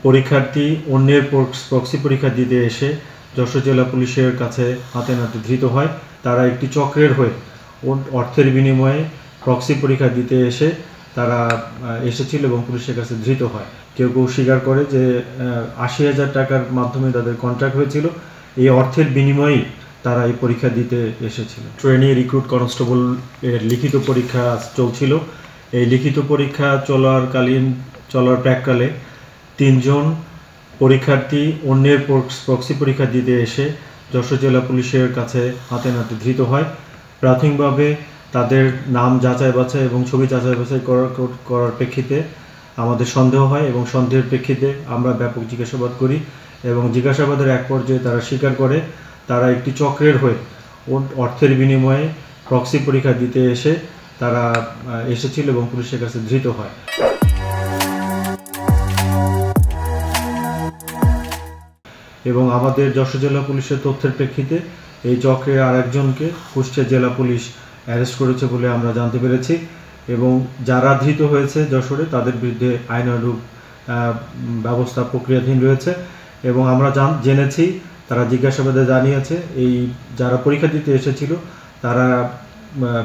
পরীক্ষার্থী অন্যের প্রক্সি পরীক্ষা দিতে এসে যশোর জেলা পুলিশের কাছে হাতে নাতে ধৃত হয়। তারা একটি চক্রের হয়ে অর্থের বিনিময়ে প্রক্সি পরীক্ষা দিতে এসে তারা এসেছিল এবং পুলিশের কাছে ধৃত হয়। কেউ কেউ স্বীকার করে যে ৮০,০০০ টাকার মাধ্যমে তাদের কন্ট্রাক্ট হয়েছিল, এই অর্থের বিনিময়েই তারা এই পরীক্ষা দিতে এসেছিল। ট্রেনি রিক্রুট কনস্টেবল এর লিখিত পরীক্ষা চলছিল। এই লিখিত পরীক্ষা চলার প্রাককালে ৩ জন পরীক্ষার্থী অন্যের প্রক্সি পরীক্ষা দিতে এসে যশোর জেলা পুলিশের কাছে হাতে নাতে ধৃত হয়। প্রাথমিকভাবে তাদের নাম যাচাই বাছাই এবং ছবি যাচাই বাছাই করার প্রেক্ষিতে আমাদের সন্দেহ হয় এবং সন্দেহের প্রেক্ষিতে আমরা ব্যাপক জিজ্ঞাসাবাদ করি এবং জিজ্ঞাসাবাদের এক পর্যায়ে তারা স্বীকার করে তারা একটি চক্রের হয়ে অর্থের বিনিময়ে প্রক্সি পরীক্ষা দিতে এসে তারা এসেছিল এবং পুলিশের কাছে ধৃত হয়। এবং আমাদের যশোর জেলা পুলিশের তথ্যের প্রেক্ষিতে এই চক্রের আরেকজনকে কুষ্টিয়া জেলা পুলিশ অ্যারেস্ট করেছে বলে আমরা জানতে পেরেছি এবং যারা ধৃত হয়েছে যশোরে তাদের বিরুদ্ধে আইনানুগ ব্যবস্থা প্রক্রিয়াধীন রয়েছে এবং আমরা জেনেছি তারা জিজ্ঞাসাবাদে জানিয়েছে এই যারা পরীক্ষা দিতে এসেছিল তারা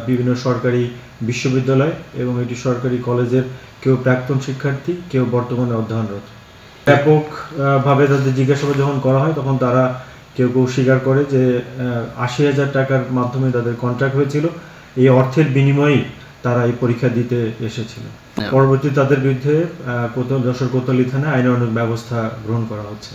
বিভিন্ন সরকারি বিশ্ববিদ্যালয় এবং এটি সরকারি কলেজের কেউ প্রাক্তন শিক্ষার্থী, কেউ বর্তমানে অধ্যয়নরত। ব্যাপকভাবে তাদের জিজ্ঞাসাবাদ যখন করা হয় তখন তারা কেউ কেউ স্বীকার করে যে ৮০,০০০ টাকার মাধ্যমে তাদের কন্ট্রাক্ট হয়েছিল, এই অর্থের বিনিময়েই তারা এই পরীক্ষা দিতে এসেছিল। পরবর্তী তাদের বিরুদ্ধে যশোর কোতোয়ালি থানায় আইনানুগ ব্যবস্থা গ্রহণ করা হচ্ছে।